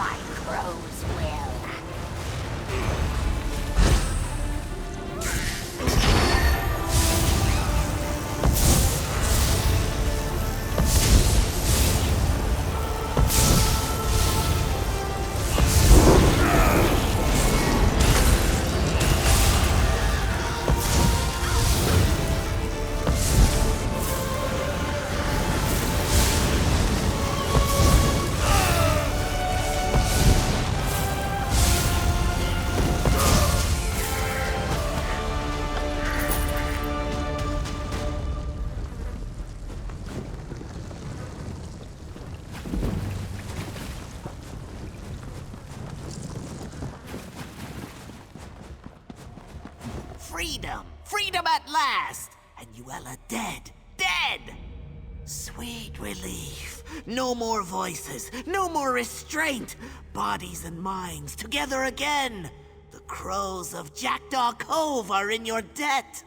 My crows will. Freedom! Freedom at last! And Yuella dead! Dead! Sweet relief. No more voices, no more restraint. Bodies and minds together again. The crows of Jackdaw Cove are in your debt.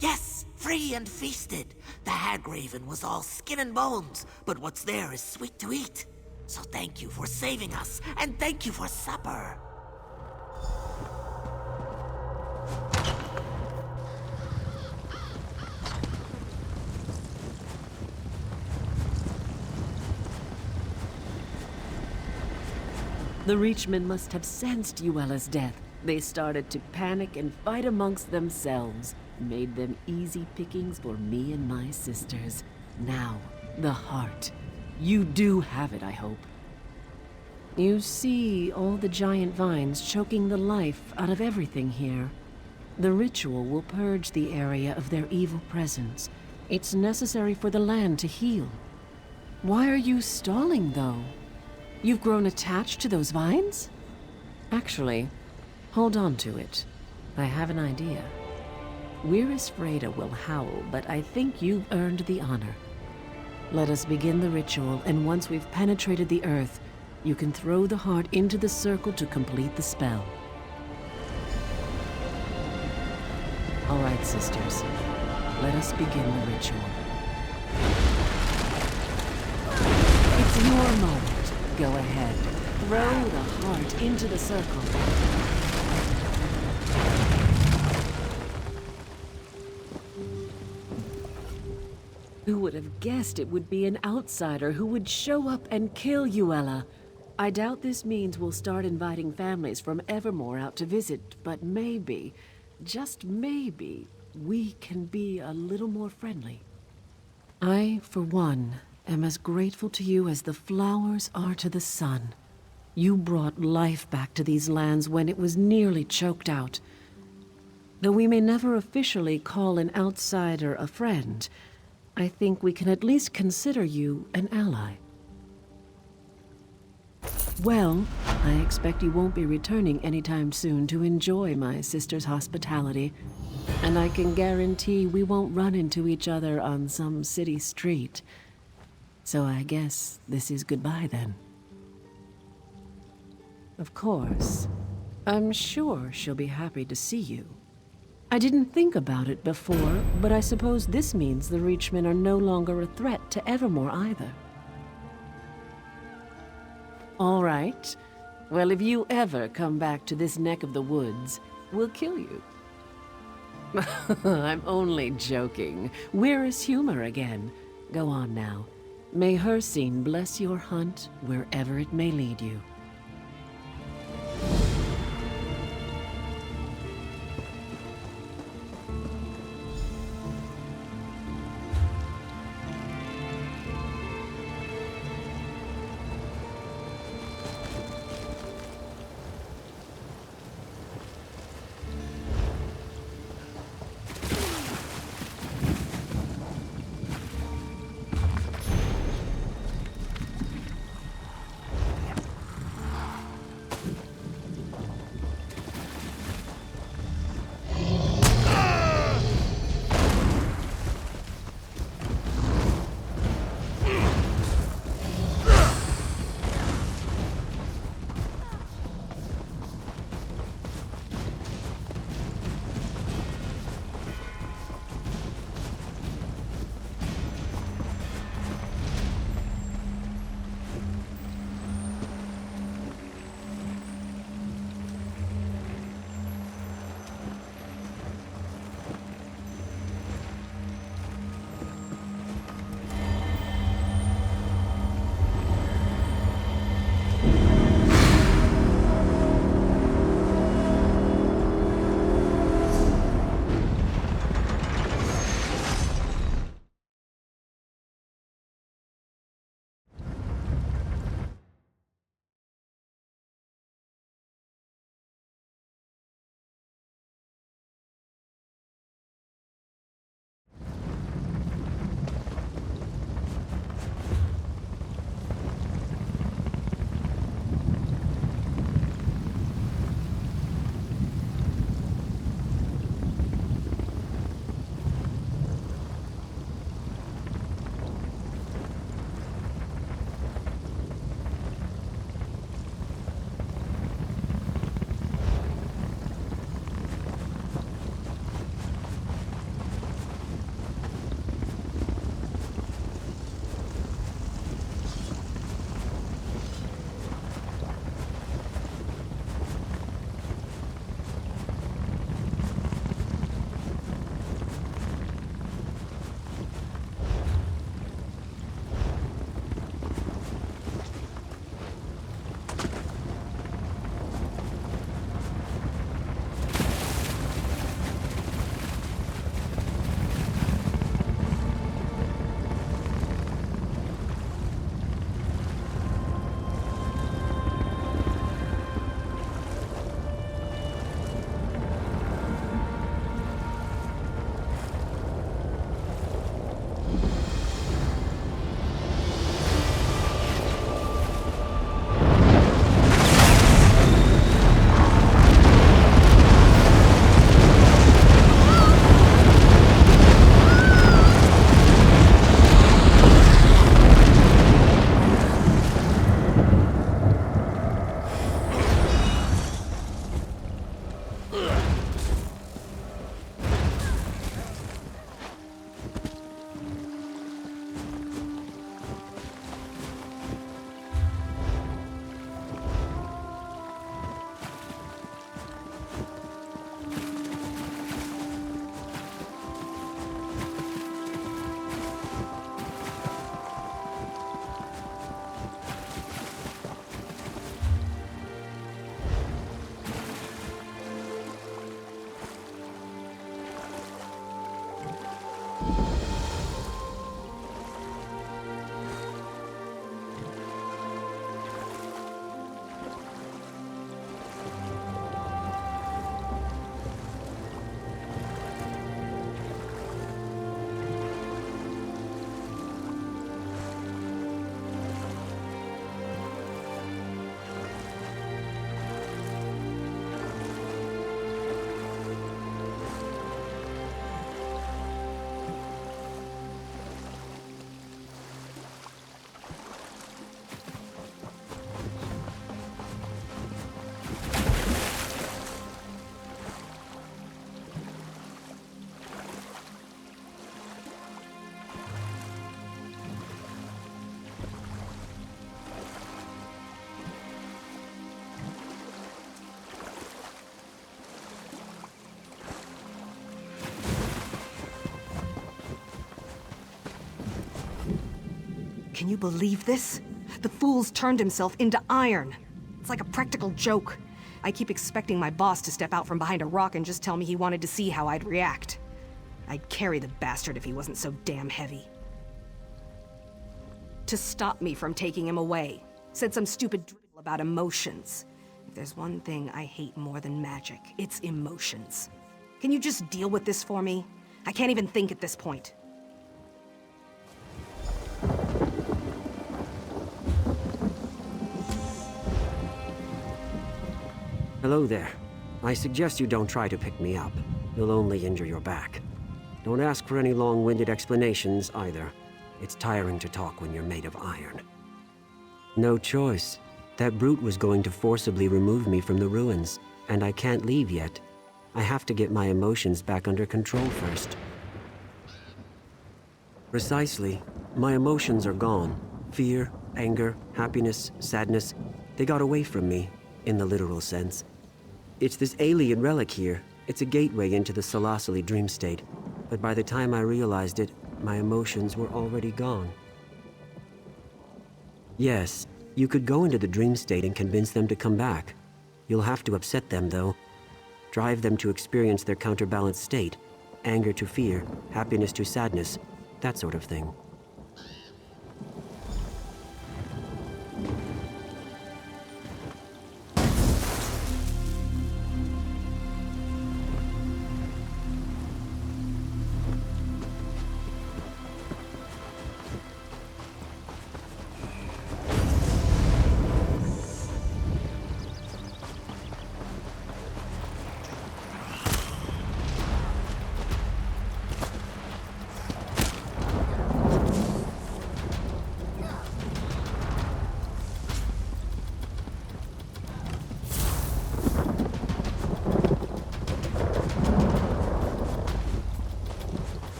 Yes, free and feasted. The Hagraven was all skin and bones, but what's there is sweet to eat. So thank you for saving us, and thank you for supper. The Reachmen must have sensed Yuella's death. They started to panic and fight amongst themselves. Made them easy pickings for me and my sisters. Now, the heart. You do have it, I hope. You see all the giant vines choking the life out of everything here. The ritual will purge the area of their evil presence. It's necessary for the land to heal. Why are you stalling, though? You've grown attached to those vines? Actually, hold on to it. I have an idea. Wyrris Freda will howl, but I think you've earned the honor. Let us begin the ritual, and once we've penetrated the earth, you can throw the heart into the circle to complete the spell. All right, sisters. Let us begin the ritual. It's your moment. Go ahead. Throw the heart into the circle. Who would have guessed it would be an outsider who would show up and kill Yuella? I doubt this means we'll start inviting families from Evermore out to visit, but maybe, just maybe, we can be a little more friendly. I, for one, am as grateful to you as the flowers are to the sun. You brought life back to these lands when it was nearly choked out. Though we may never officially call an outsider a friend, I think we can at least consider you an ally. Well, I expect you won't be returning anytime soon to enjoy my sister's hospitality, and I can guarantee we won't run into each other on some city street. So I guess this is goodbye then. Of course. I'm sure she'll be happy to see you. I didn't think about it before, but I suppose this means the Reachmen are no longer a threat to Evermore either. All right. Well, if you ever come back to this neck of the woods, we'll kill you. I'm only joking. Wyrris humor again. Go on now. May her scene bless your hunt wherever it may lead you. Can you believe this? The fool's turned himself into iron. It's like a practical joke. I keep expecting my boss to step out from behind a rock and just tell me he wanted to see how I'd react. I'd carry the bastard if he wasn't so damn heavy. To stop me from taking him away. Said some stupid drivel about emotions. If there's one thing I hate more than magic, it's emotions. Can you just deal with this for me? I can't even think at this point. Hello there. I suggest you don't try to pick me up. You'll only injure your back. Don't ask for any long-winded explanations, either. It's tiring to talk when you're made of iron. No choice. That brute was going to forcibly remove me from the ruins, and I can't leave yet. I have to get my emotions back under control first. Precisely. My emotions are gone. Fear, anger, happiness, sadness. They got away from me, in the literal sense. It's this alien relic here. It's a gateway into the Salasali dream state. But by the time I realized it, my emotions were already gone. Yes, you could go into the dream state and convince them to come back. You'll have to upset them, though. Drive them to experience their counterbalanced state. Anger to fear, happiness to sadness, that sort of thing.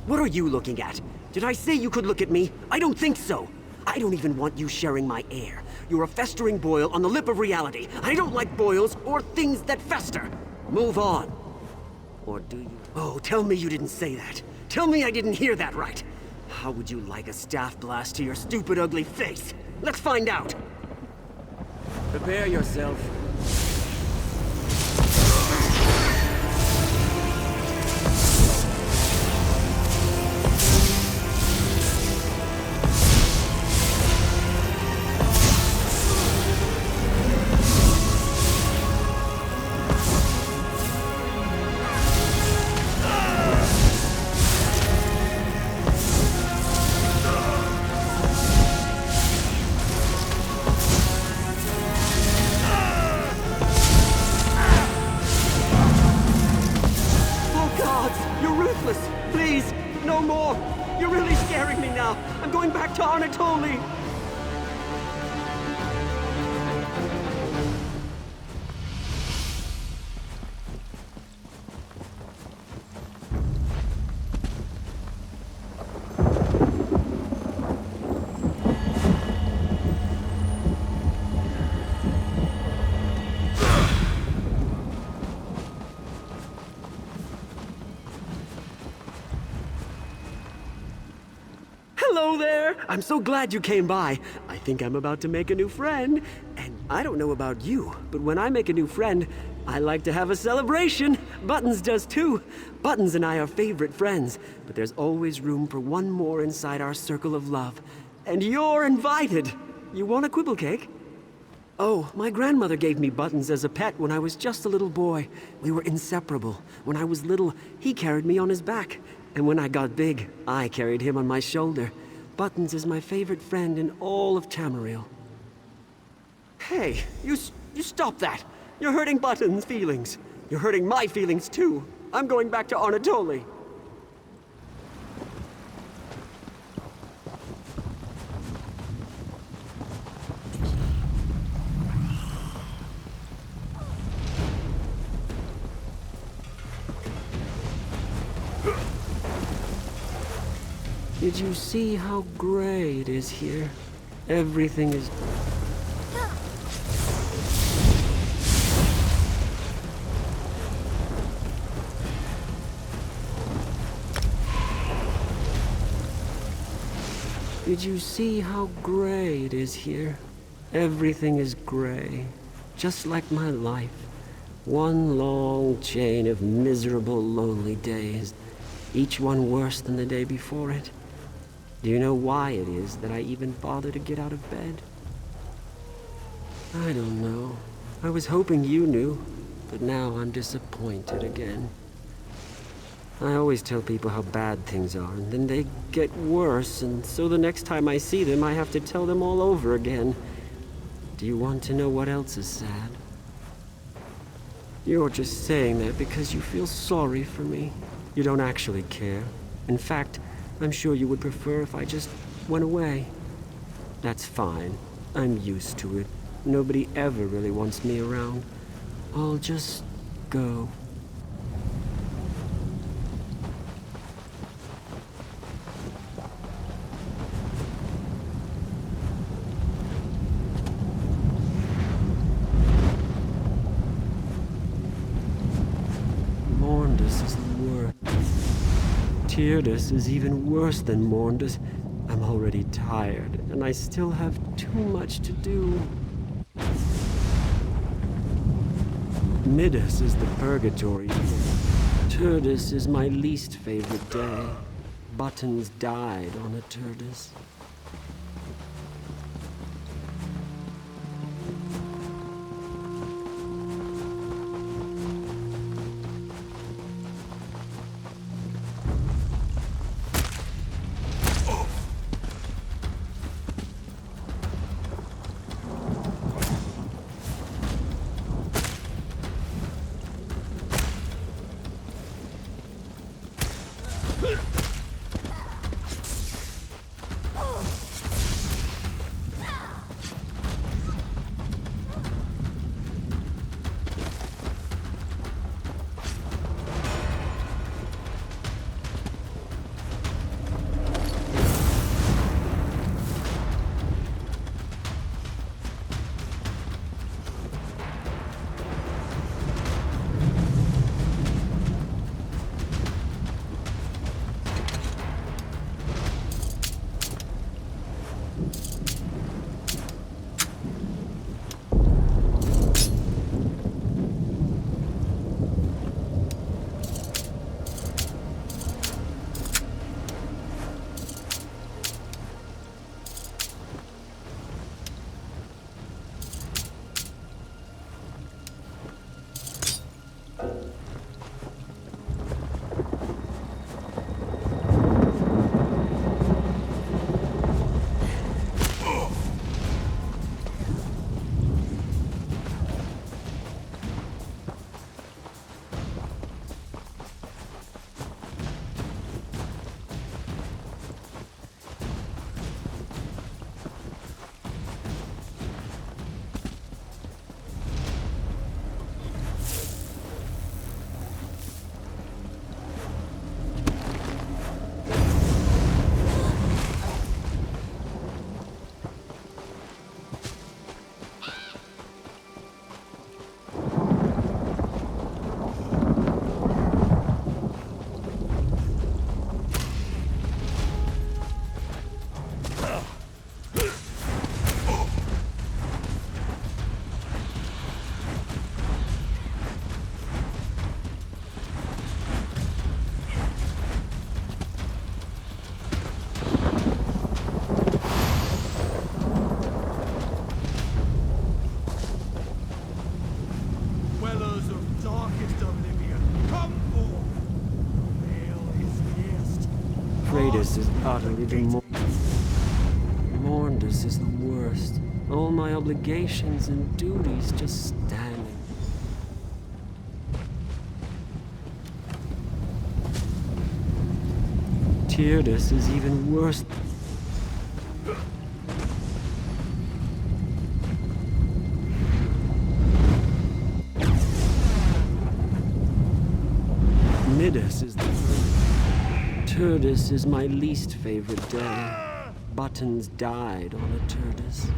What are you looking at? Did I say you could look at me? I don't think so. I don't even want you sharing my air. You're a festering boil on the lip of reality. I don't like boils or things that fester. Move on. Or do you? Oh, tell me you didn't say that. Tell me I didn't hear that right. How would you like a staff blast to your stupid, ugly face? Let's find out. Prepare yourself. Please, no more! You're really scaring me now! I'm going back to Anatoly! Hello there! I'm so glad you came by. I think I'm about to make a new friend. And I don't know about you, but when I make a new friend, I like to have a celebration. Buttons does too. Buttons and I are favorite friends, but there's always room for one more inside our circle of love. And you're invited. You want a quibble cake? Oh, my grandmother gave me Buttons as a pet when I was just a little boy. We were inseparable. When I was little, he carried me on his back. And when I got big, I carried him on my shoulder. Buttons is my favorite friend in all of Tamariel. Hey, you stop that! You're hurting Buttons' feelings. You're hurting my feelings too. I'm going back to Anatoly. Did you see how gray it is here? Everything is... Did you see how gray it is here? Everything is gray, just like my life. One long chain of miserable, lonely days, each one worse than the day before it. Do you know why it is that I even bother to get out of bed? I don't know. I was hoping you knew, but now I'm disappointed again. I always tell people how bad things are, and then they get worse, and so the next time I see them, I have to tell them all over again. Do you want to know what else is sad? You're just saying that because you feel sorry for me. You don't actually care. In fact, I'm sure you would prefer if I just went away. That's fine. I'm used to it. Nobody ever really wants me around. I'll just go. Morndus is the worst. Tyrdes is even worse than Morndus. I'm already tired, and I still have too much to do. Midas is the purgatory. Tyrdes is my least favorite day. Buttons died on a Tyrdes. gotten even more. Morndus is the worst. All my obligations and duties just standing. Tyrdes is even worse. Midas is the Tyrdes is my least favorite day. Buttons died on a Tyrdes.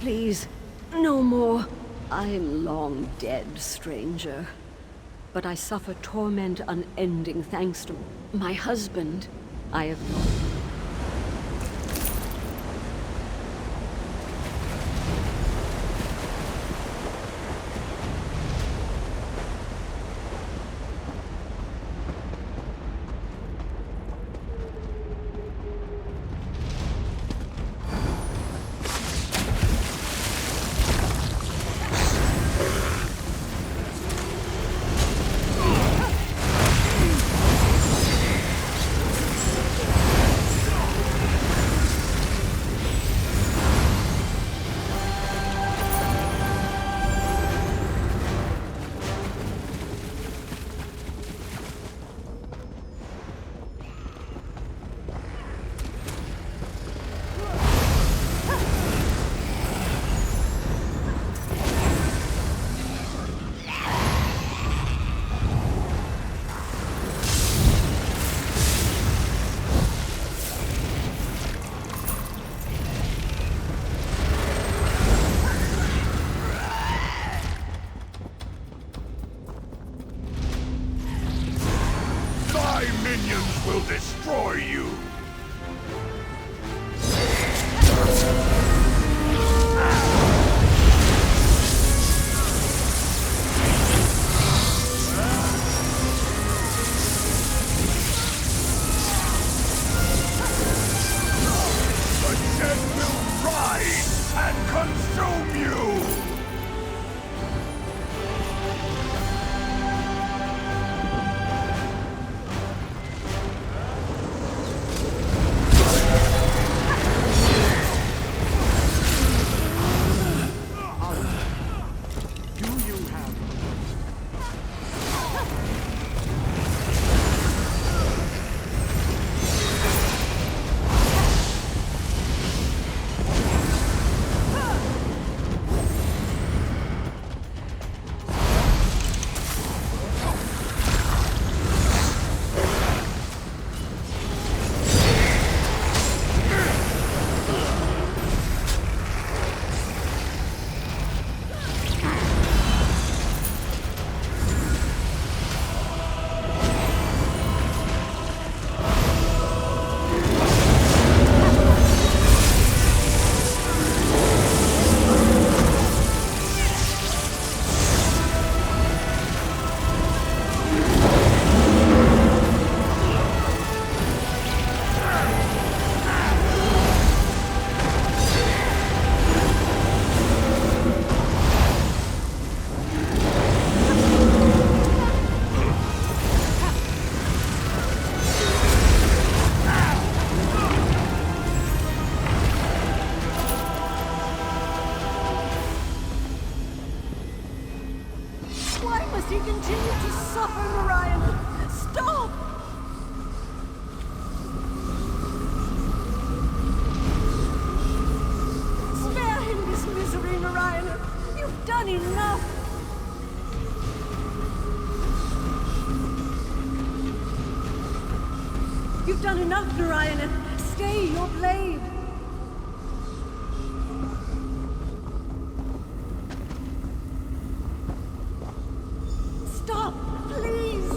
Please, no more. I am long dead, stranger. But I suffer torment unending thanks to my husband. I have Minions will destroy you! The dead will rise and consume you! You've done enough, Narayanan. Stay your blade. Stop, please.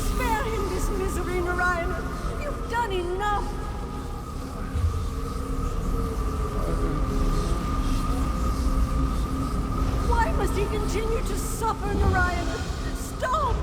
Spare him this misery, Narayanan. You've done enough. Why must he continue to suffer, Narayanan? Stop!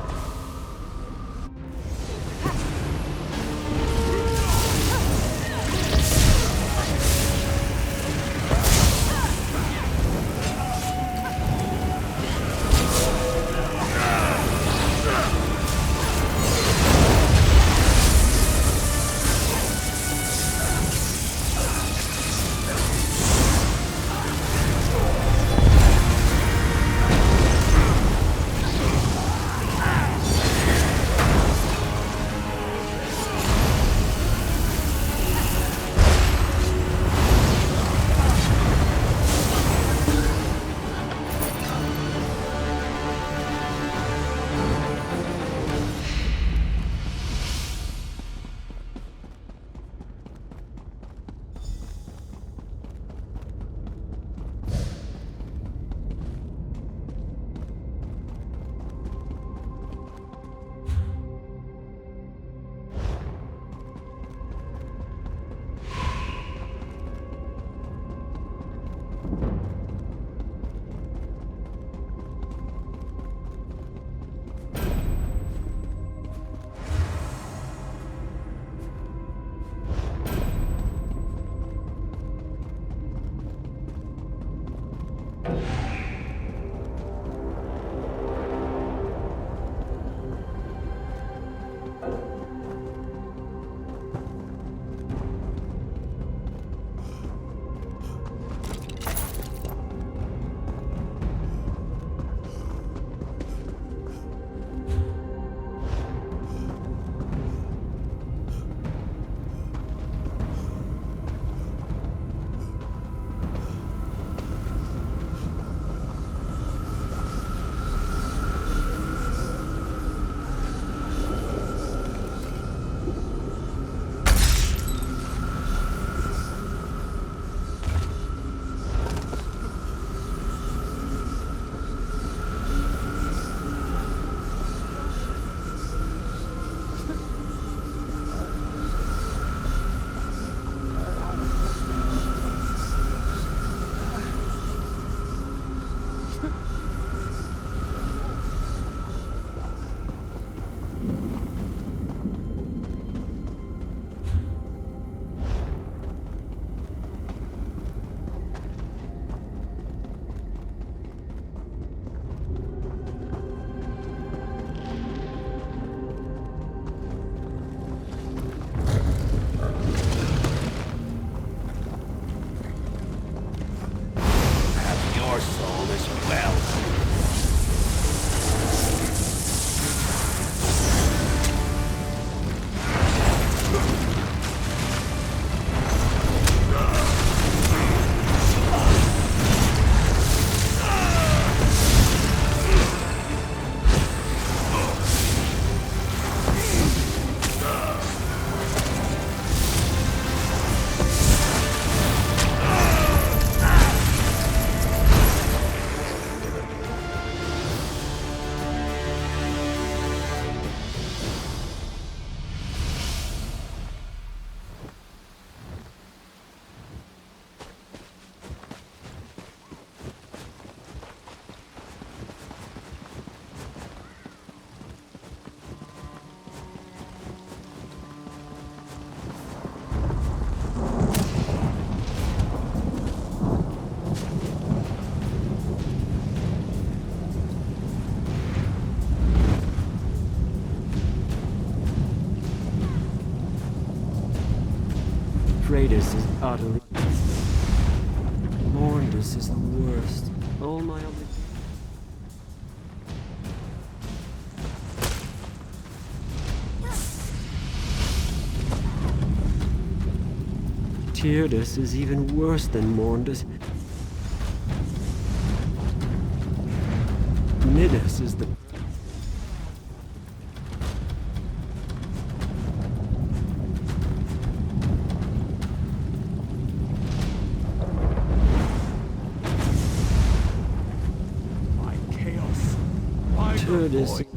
Kratos is utterly... Morndus is the worst. All my other... Tyrdes is even worse than Morndus. Midas is the... My chaos. My Turdus. void.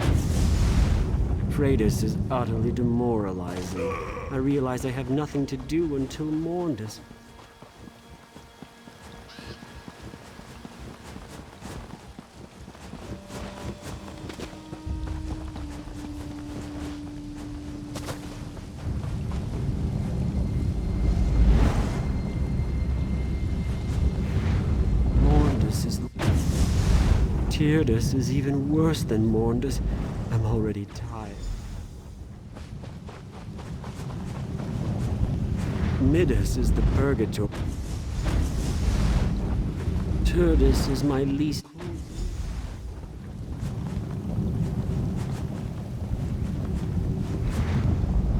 Kratos is utterly demoralizing. I realize I have nothing to do until Morndus. Morndus is... Tyrdes is even worse than Morndus. I'm already tired. Midas is the purgatory. Turdus is my least...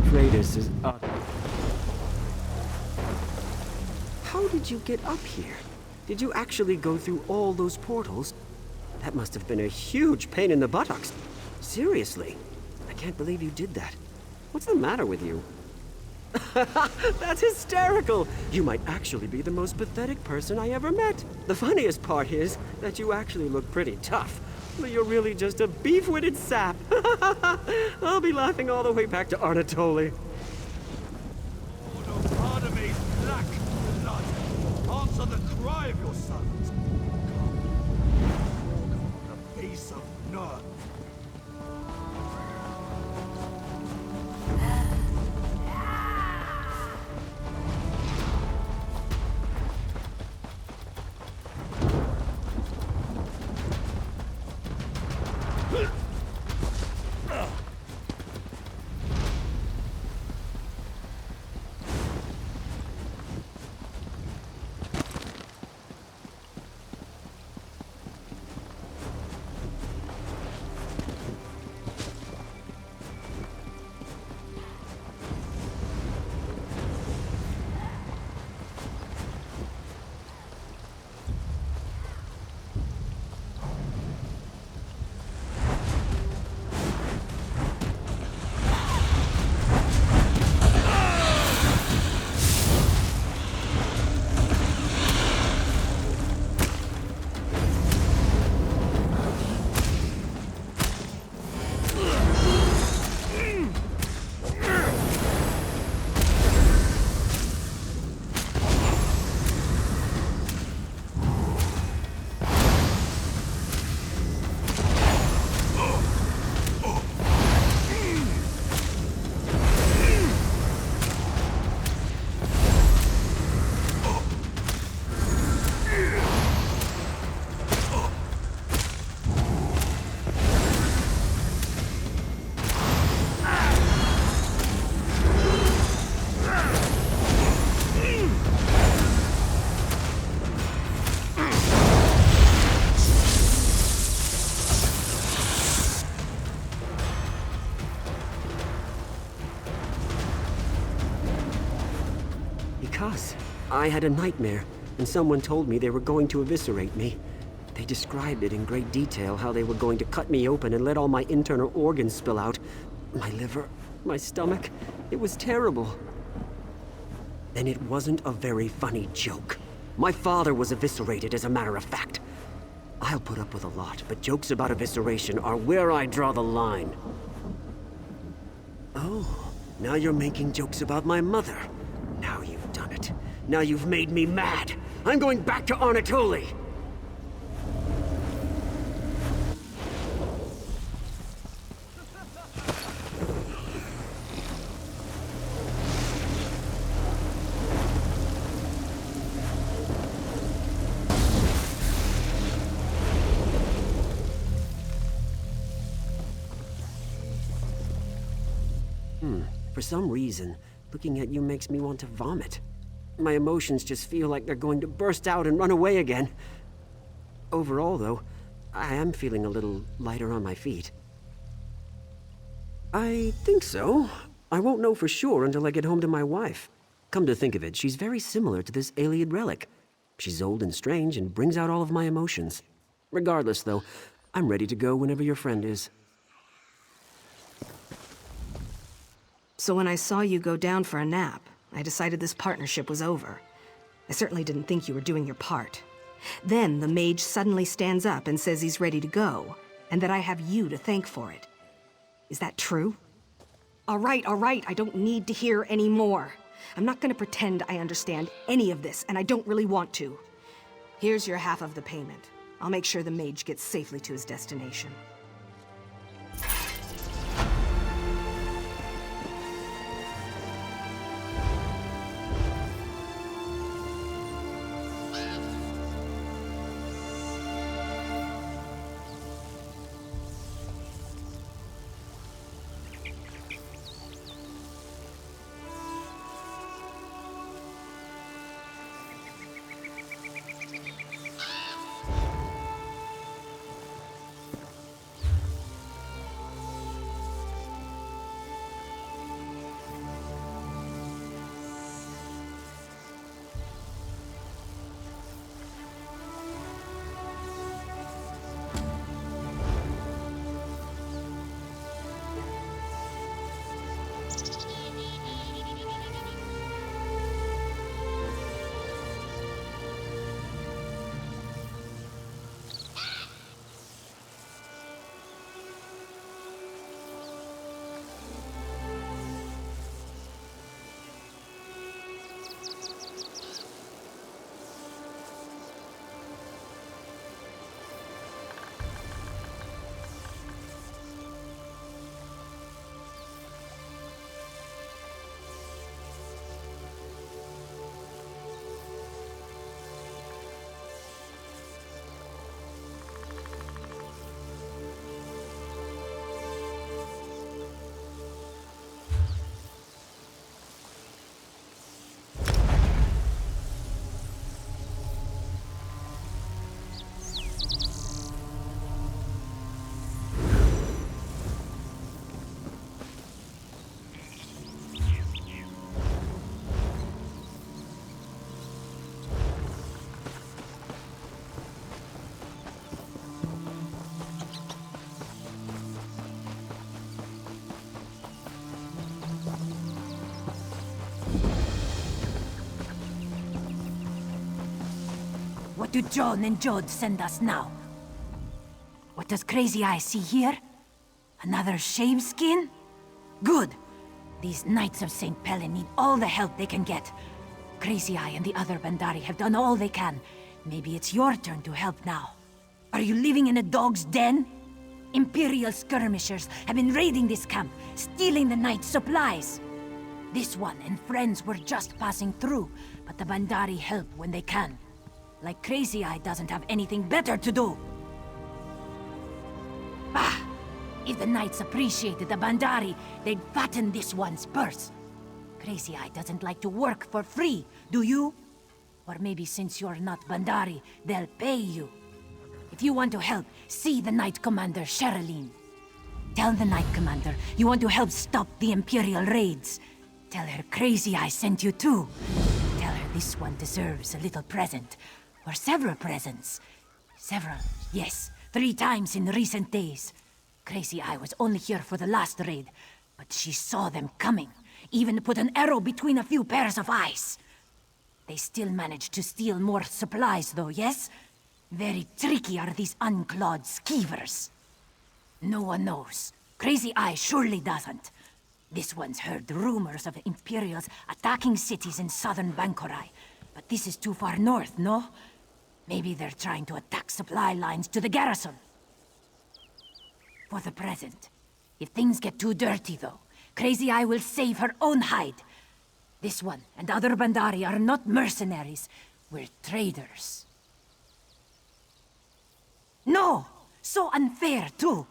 Kratos is up. How did you get up here? Did you actually go through all those portals? That must have been a huge pain in the buttocks. Seriously, I can't believe you did that. What's the matter with you? That's hysterical! You might actually be the most pathetic person I ever met. The funniest part is that you actually look pretty tough, but you're really just a beef-witted sap. I'll be laughing all the way back to Arnatoli. Oh, no part of me, black blood. Answer the cry of your sons. Come, walk on the face of none. Because I had a nightmare, and someone told me they were going to eviscerate me. They described it in great detail, how they were going to cut me open and let all my internal organs spill out. My liver, my stomach. It was terrible. And it wasn't a very funny joke. My father was eviscerated, as a matter of fact. I'll put up with a lot, but jokes about evisceration are where I draw the line. Oh, now you're making jokes about my mother. Now you've done it. Now you've made me mad. I'm going back to Arnatoli. For some reason, looking at you makes me want to vomit. My emotions just feel like they're going to burst out and run away again. Overall, though, I am feeling a little lighter on my feet. I think so. I won't know for sure until I get home to my wife. Come to think of it, she's very similar to this Iliad relic. She's old and strange and brings out all of my emotions. Regardless, though, I'm ready to go whenever your friend is. So when I saw you go down for a nap, I decided this partnership was over. I certainly didn't think you were doing your part. Then the mage suddenly stands up and says he's ready to go, and that I have you to thank for it. Is that true? All right, I don't need to hear any more. I'm not gonna pretend I understand any of this, and I don't really want to. Here's your half of the payment. I'll make sure the mage gets safely to his destination. What do John and Jod send us now? What does Crazy Eye see here? Another shave skin? Good. These Knights of St. Pellen need all the help they can get. Crazy Eye and the other Bandari have done all they can. Maybe it's your turn to help now. Are you living in a dog's den? Imperial skirmishers have been raiding this camp, stealing the Knights' supplies. This one and friends were just passing through, but the Bandari help when they can. Like Crazy Eye doesn't have anything better to do. Bah! If the Knights appreciated the Bandari, they'd fatten this one's purse. Crazy Eye doesn't like to work for free, do you? Or maybe since you're not Bandari, they'll pay you. If you want to help, see the Knight Commander, Sherilyn. Tell the Knight Commander you want to help stop the Imperial raids. Tell her Crazy Eye sent you too. Tell her this one deserves a little present. Or several presents. Several, yes. 3 times in recent days. Crazy Eye was only here for the last raid, but she saw them coming. Even put an arrow between a few pairs of eyes. They still managed to steal more supplies though, yes? Very tricky are these unclawed skeevers. No one knows. Crazy Eye surely doesn't. This one's heard rumors of Imperials attacking cities in southern Bankorai. But this is too far north, no? Maybe they're trying to attack supply lines to the garrison. For the present. If things get too dirty, though, Crazy Eye will save her own hide. This one and other Bandari are not mercenaries. We're traders. No! So unfair, too.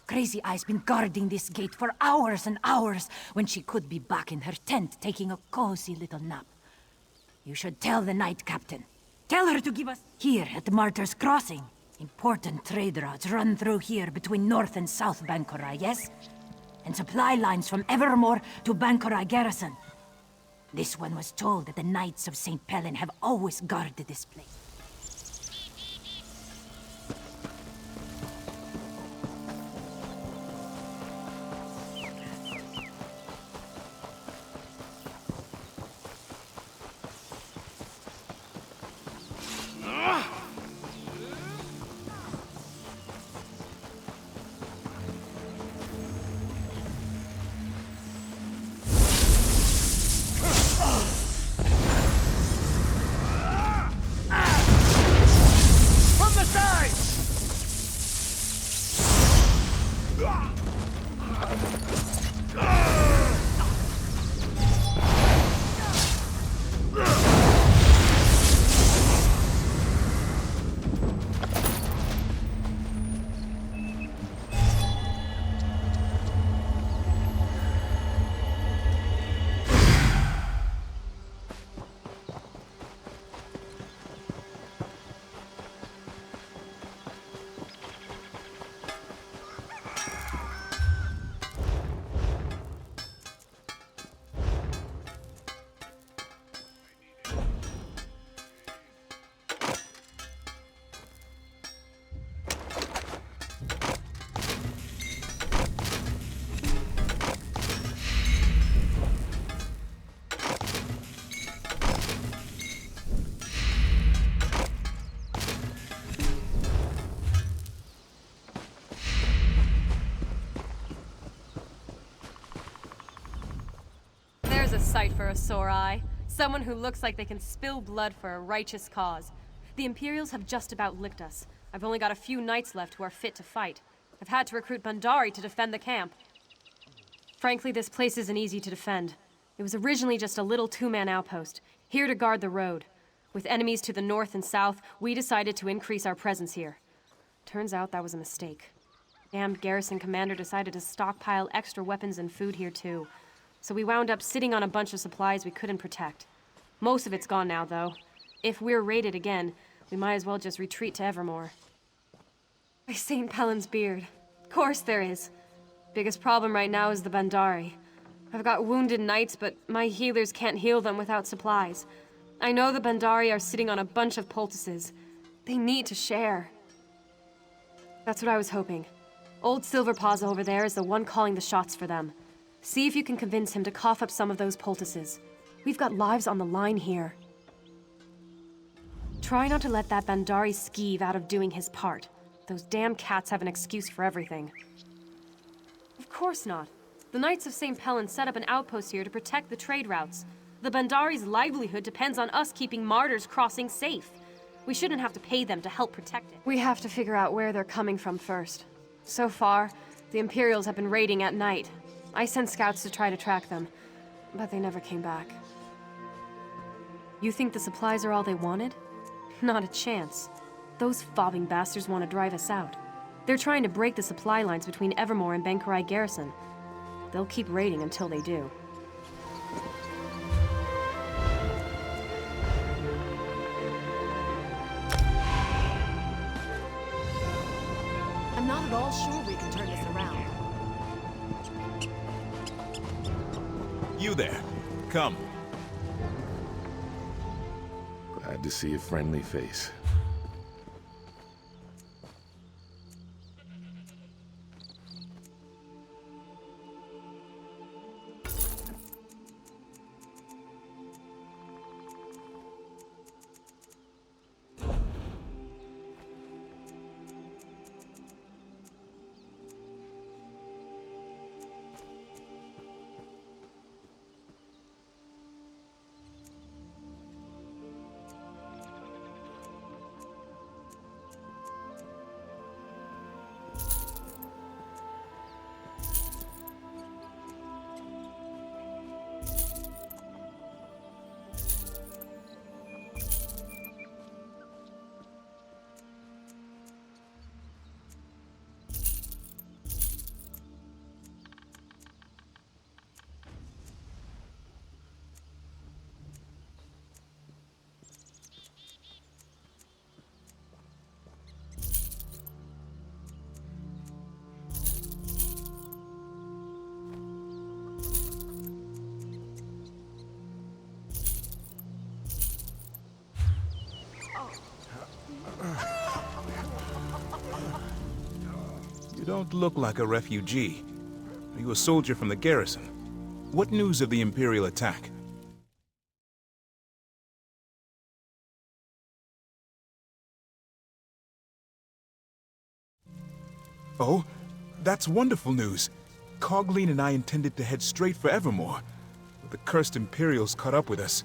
Crazy Eye's been guarding this gate for hours and hours when she could be back in her tent taking a cozy little nap. You should tell the Knight Captain. Tell her to give us here at the Martyr's Crossing. Important trade routes run through here between North and South Bankorai, yes? And supply lines from Evermore to Bankorai Garrison. This one was told that the Knights of St. Pellen have always guarded this place. sight for a sore eye. Someone who looks like they can spill blood for a righteous cause. The Imperials have just about licked us. I've only got a few knights left who are fit to fight. I've had to recruit Bandari to defend the camp. Frankly, this place isn't easy to defend. It was originally just a little two-man outpost, here to guard the road. With enemies to the north and south, we decided to increase our presence here. Turns out that was a mistake. Damned garrison commander decided to stockpile extra weapons and food here too. So we wound up sitting on a bunch of supplies we couldn't protect. Most of it's gone now, though. If we're raided again, we might as well just retreat to Evermore. By St. Pellin's beard. Of course there is. Biggest problem right now is the Bandari. I've got wounded knights, but my healers can't heal them without supplies. I know the Bandari are sitting on a bunch of poultices. They need to share. That's what I was hoping. Old Silverpaws over there is the one calling the shots for them. See if you can convince him to cough up some of those poultices. We've got lives on the line here. Try not to let that Bandari skeeve out of doing his part. Those damn cats have an excuse for everything. Of course not. The Knights of St. Pellin set up an outpost here to protect the trade routes. The Bandari's livelihood depends on us keeping Martyr's Crossing safe. We shouldn't have to pay them to help protect it. We have to figure out where they're coming from first. So far, the Imperials have been raiding at night. I sent scouts to try to track them, but they never came back. You think the supplies are all they wanted? Not a chance. Those fobbing bastards want to drive us out. They're trying to break the supply lines between Evermore and Bankarai Garrison. They'll keep raiding until they do. I'm not at all sure we can turn this around. You there. Come. Glad to see a friendly face. You don't look like a refugee. Are you a soldier from the garrison? What news of the Imperial attack? Oh, that's wonderful news. Cogleen and I intended to head straight for Evermore. But the cursed Imperials caught up with us.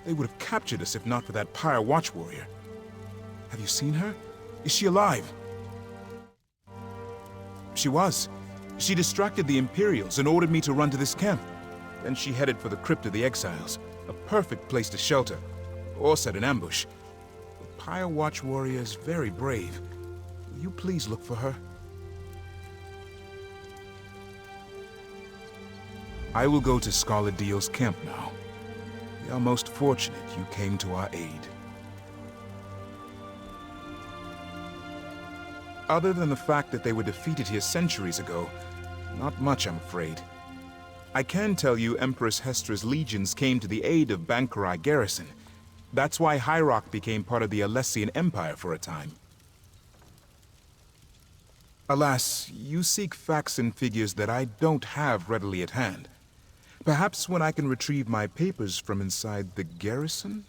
They would have captured us if not for that Pyre Watch warrior. Have you seen her? Is she alive? She was. She distracted the Imperials and ordered me to run to this camp. Then she headed for the Crypt of the Exiles, a perfect place to shelter, or set an ambush. The Pyre Watch warrior is very brave. Will you please look for her? I will go to Scarlet Dio's camp now. We are most fortunate you came to our aid. Other than the fact that they were defeated here centuries ago, not much, I'm afraid. I can tell you Empress Hestra's legions came to the aid of Bankarai Garrison. That's why High Rock became part of the Alessian Empire for a time. Alas, you seek facts and figures that I don't have readily at hand. Perhaps when I can retrieve my papers from inside the garrison?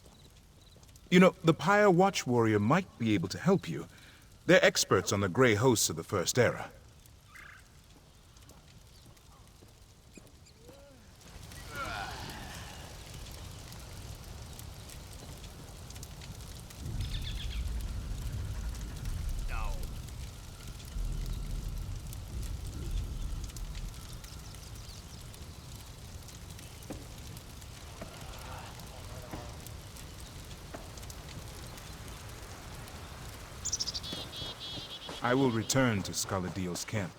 You know, the Pyre Watch warrior might be able to help you. They're experts on the Grey Hosts of the First Era. I will return to Scaladio's camp.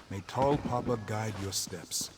May Tall Papa guide your steps.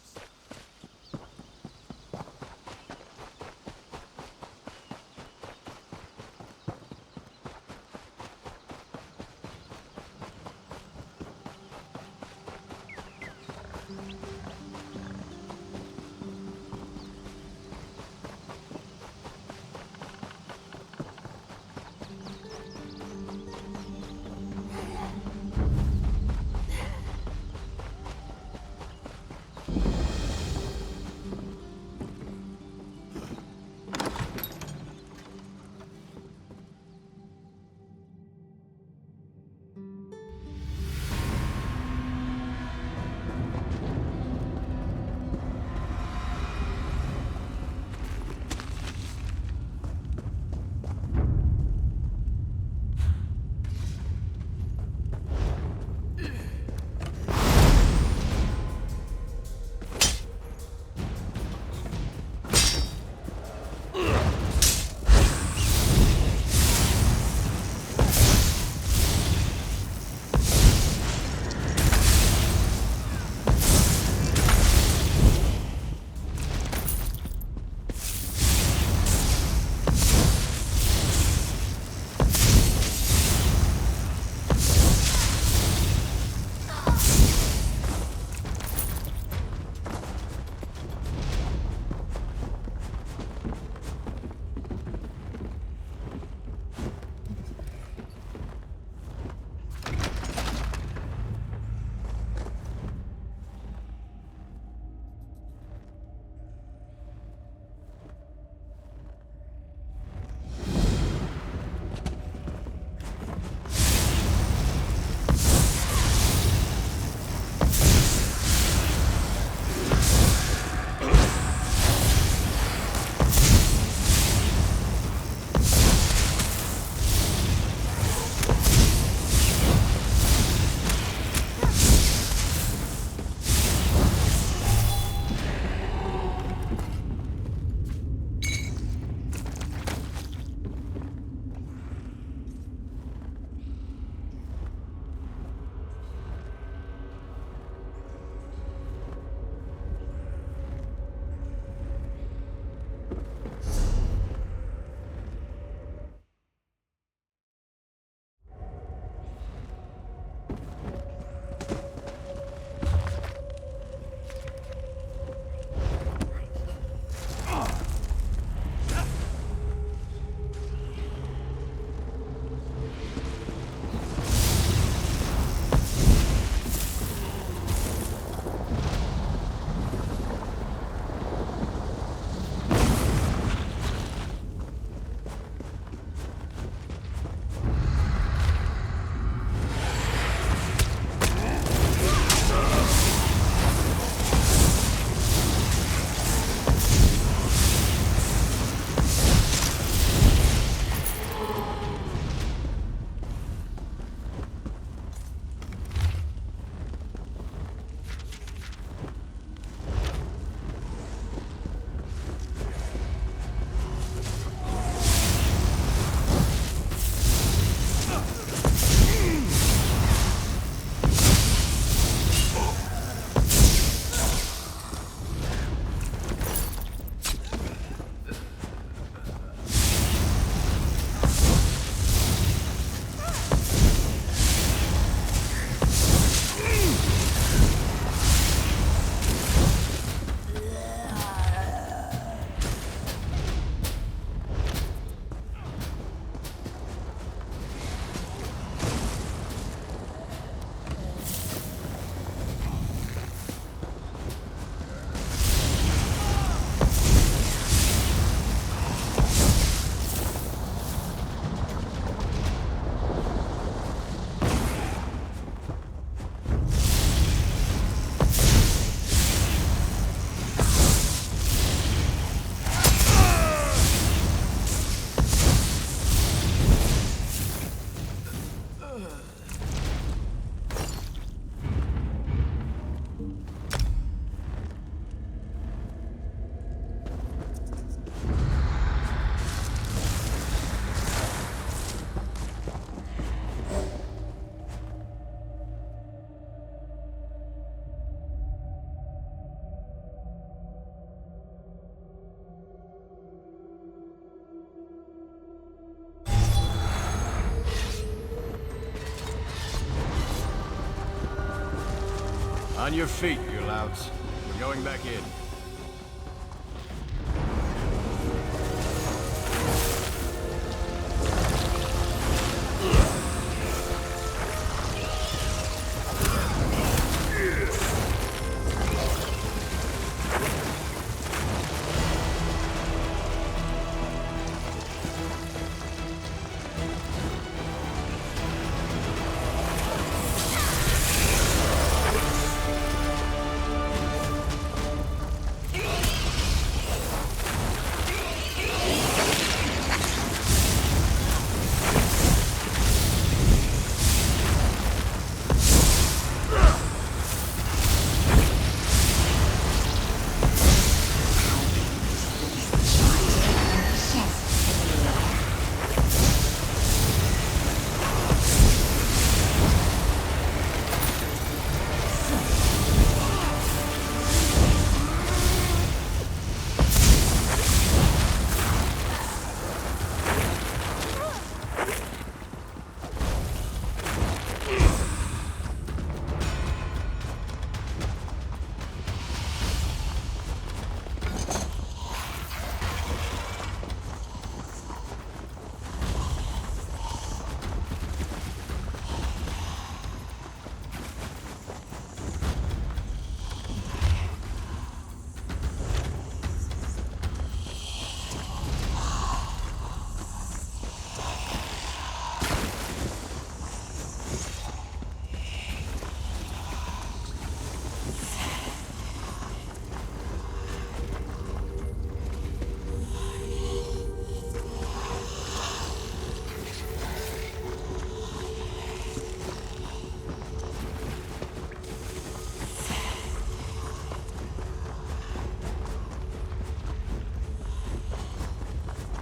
On your feet, you louts. We're going back in.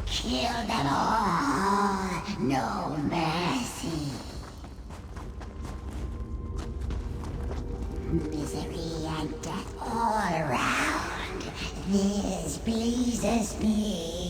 Kill them all, no mercy. Misery and death all around. This pleases me.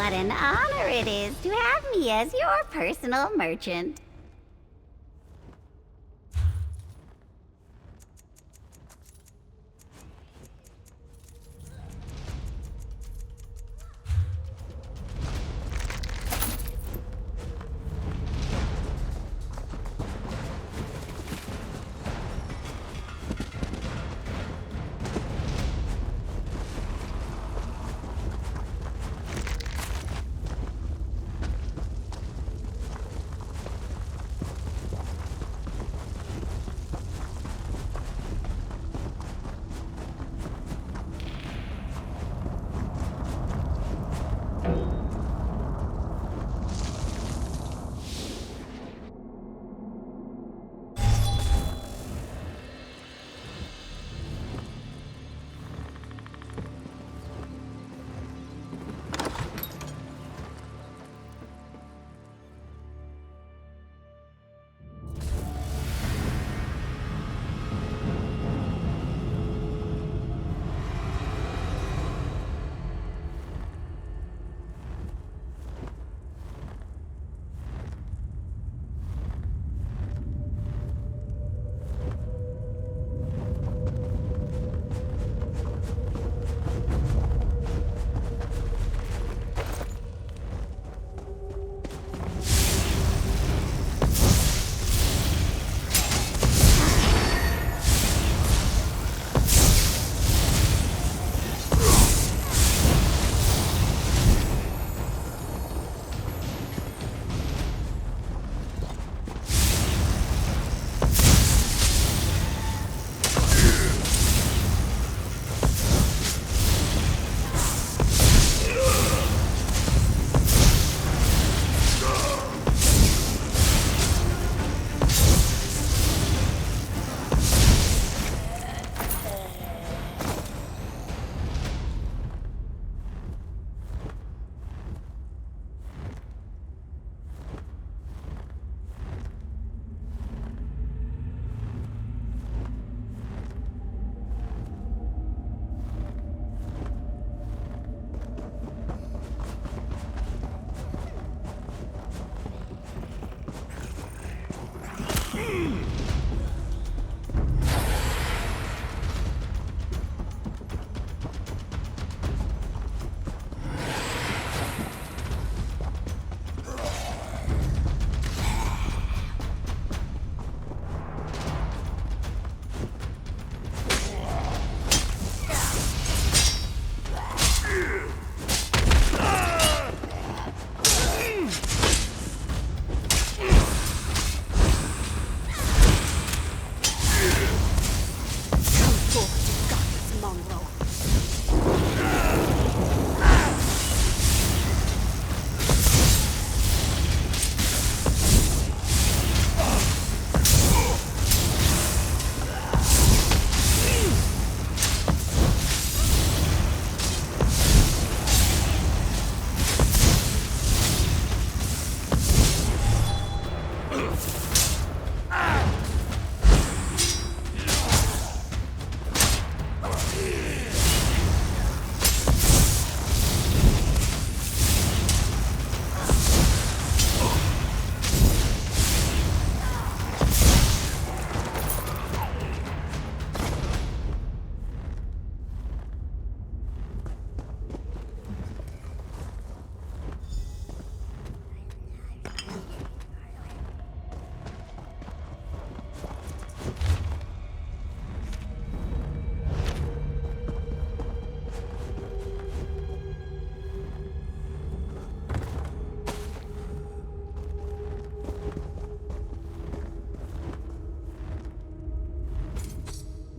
What an honor it is to have me as your personal merchant.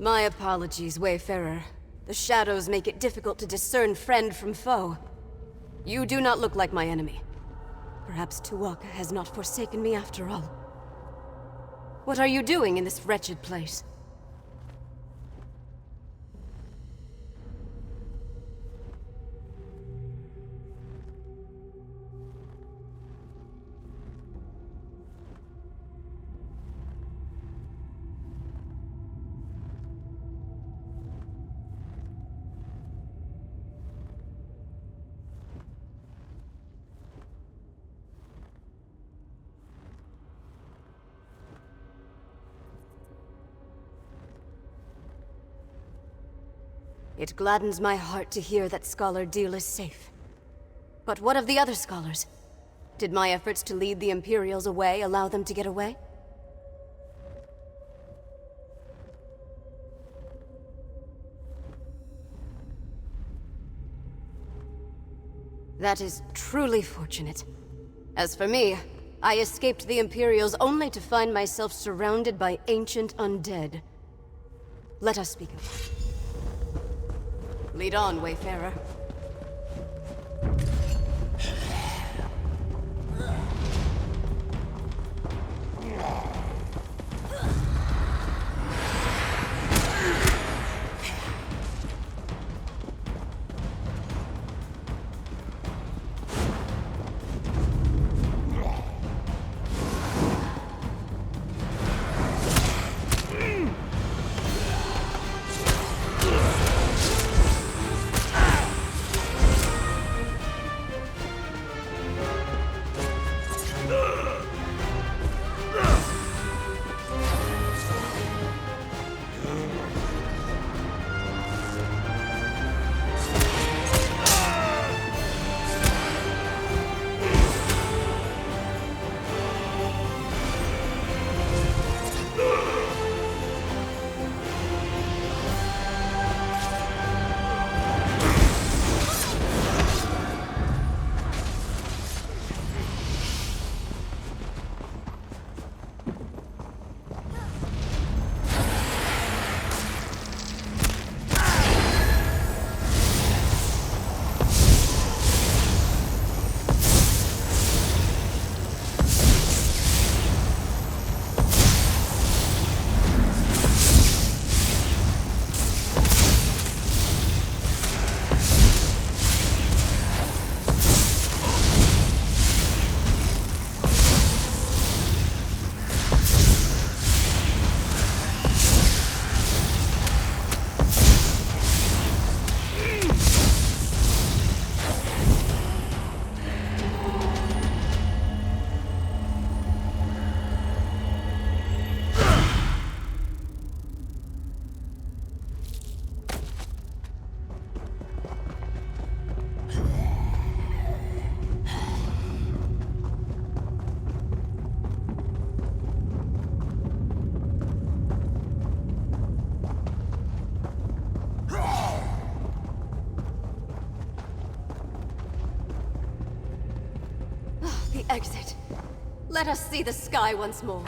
My apologies, Wayfarer. The shadows make it difficult to discern friend from foe. You do not look like my enemy. Perhaps Tuwaka has not forsaken me after all. What are you doing in this wretched place? It gladdens my heart to hear that Scholar Deal is safe. But what of the other scholars? Did my efforts to lead the Imperials away allow them to get away? That is truly fortunate. As for me, I escaped the Imperials only to find myself surrounded by ancient undead. Let us speak of that. Lead on, Wayfarer. The exit. Let us see the sky once more.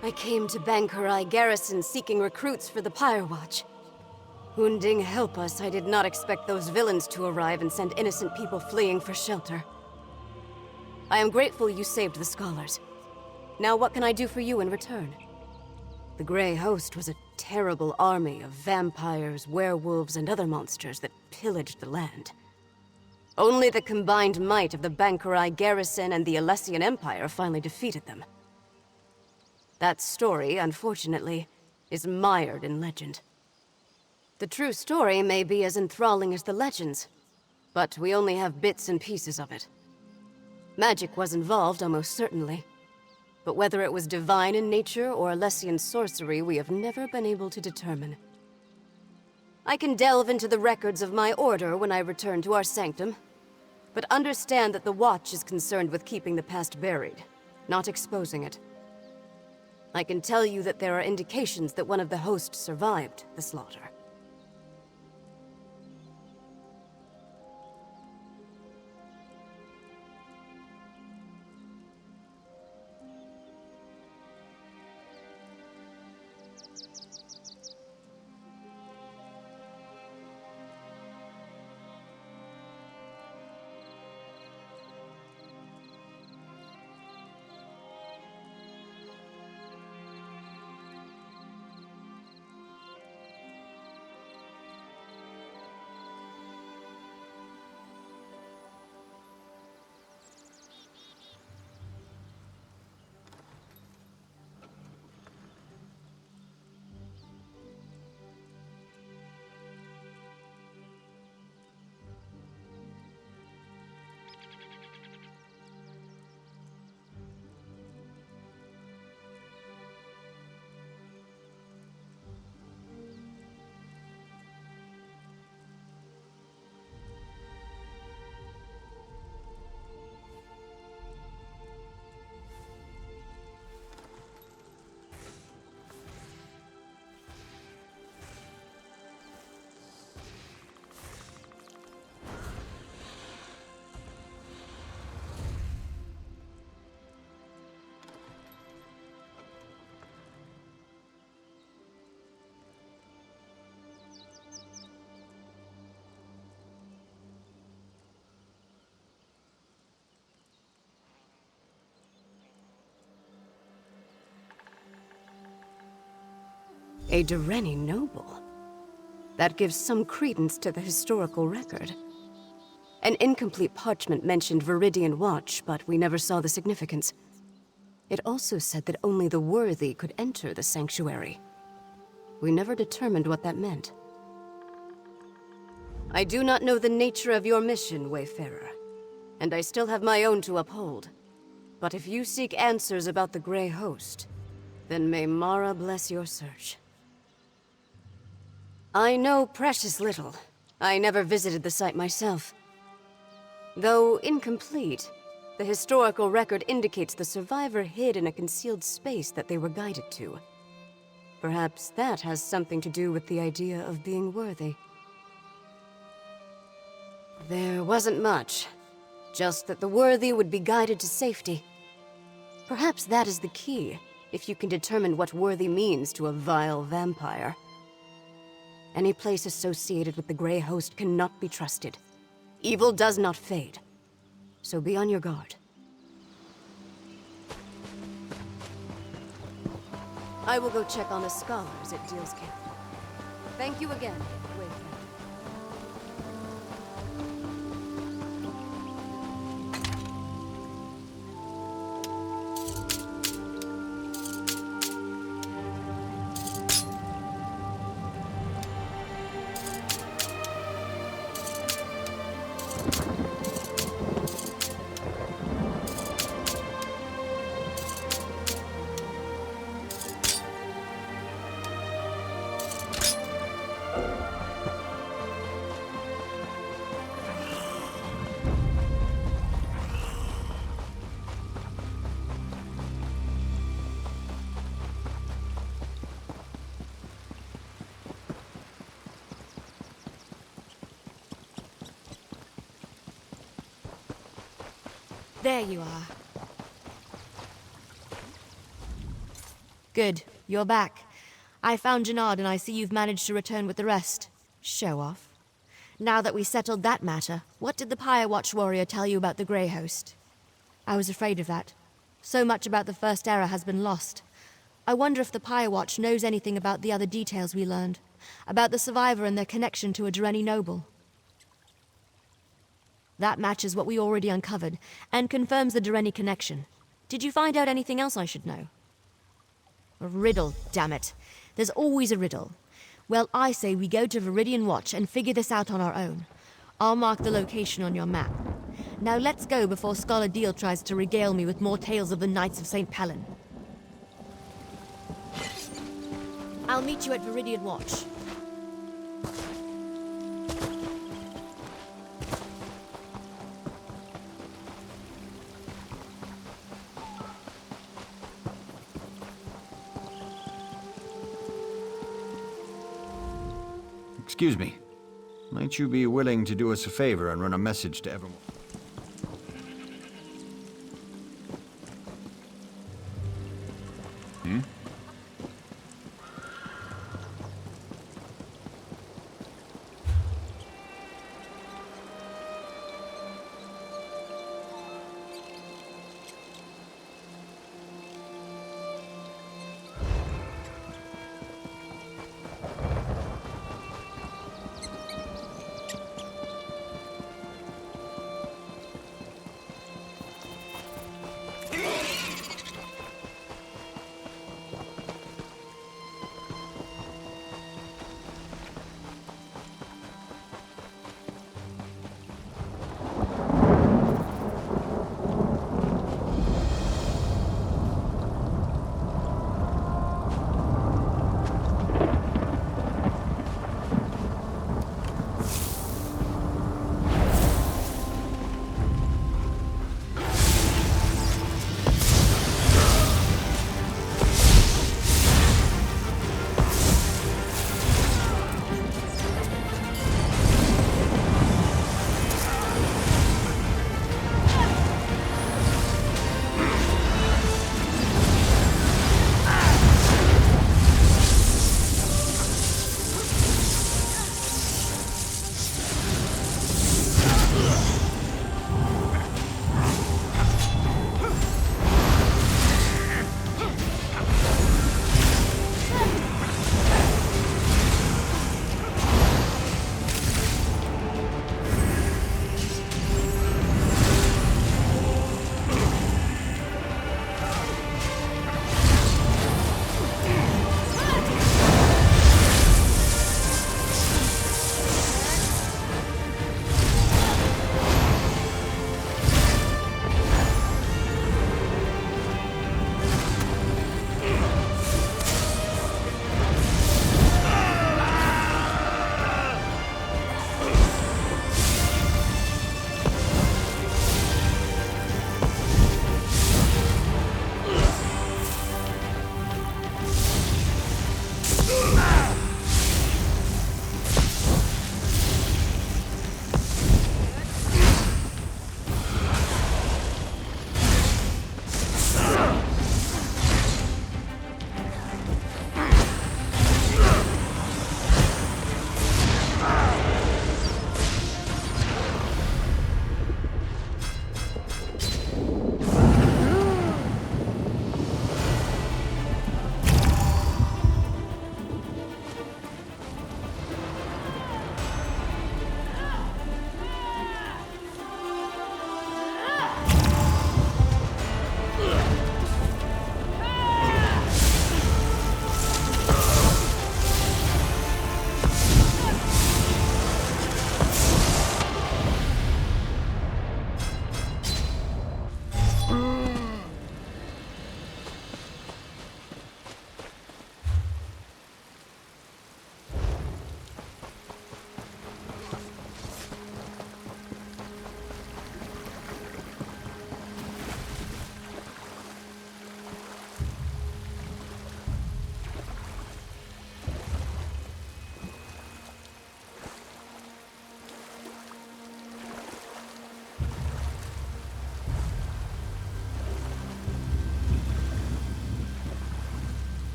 I came to Bankurai Garrison seeking recruits for the Pyre Watch. Hunding help us, I did not expect those villains to arrive and send innocent people fleeing for shelter. I am grateful you saved the scholars. Now what can I do for you in return? The Grey Host was a terrible army of vampires, werewolves, and other monsters that pillaged the land. Only the combined might of the Bankurai Garrison and the Alessian Empire finally defeated them. That story, unfortunately, is mired in legend. The true story may be as enthralling as the legends, but we only have bits and pieces of it. Magic was involved, almost certainly. But whether it was divine in nature or Alessian sorcery, we have never been able to determine. I can delve into the records of my order when I return to our sanctum, but understand that the Watch is concerned with keeping the past buried, not exposing it. I can tell you that there are indications that one of the hosts survived the slaughter. A Durrani noble. That gives some credence to the historical record. An incomplete parchment mentioned Viridian Watch, but we never saw the significance. It also said that only the worthy could enter the sanctuary. We never determined what that meant. I do not know the nature of your mission, Wayfarer, and I still have my own to uphold. But if you seek answers about the Grey Host, then may Mara bless your search. I know precious little. I never visited the site myself. Though incomplete, the historical record indicates the survivor hid in a concealed space that they were guided to. Perhaps that has something to do with the idea of being worthy. There wasn't much. Just that the worthy would be guided to safety. Perhaps that is the key, if you can determine what worthy means to a vile vampire. Any place associated with the Grey Host cannot be trusted. Evil does not fade. So be on your guard. I will go check on the scholars at Deal's camp. Thank you again, Wayfarer. There you are. Good, you're back. I found Jannard and I see you've managed to return with the rest. Show off. Now that we settled that matter, what did the Pyre Watch warrior tell you about the Grey Host? I was afraid of that. So much about the First Era has been lost. I wonder if the Pyre Watch knows anything about the other details we learned. About the survivor and their connection to a Durrani noble. That matches what we already uncovered, and confirms the Durrani connection. Did you find out anything else I should know? A riddle, damn it. There's always a riddle. Well, I say we go to Viridian Watch and figure this out on our own. I'll mark the location on your map. Now let's go before Scholar Deal tries to regale me with more tales of the Knights of St. Pellen. I'll meet you at Viridian Watch. Excuse me. Might you be willing to do us a favor and run a message to everyone?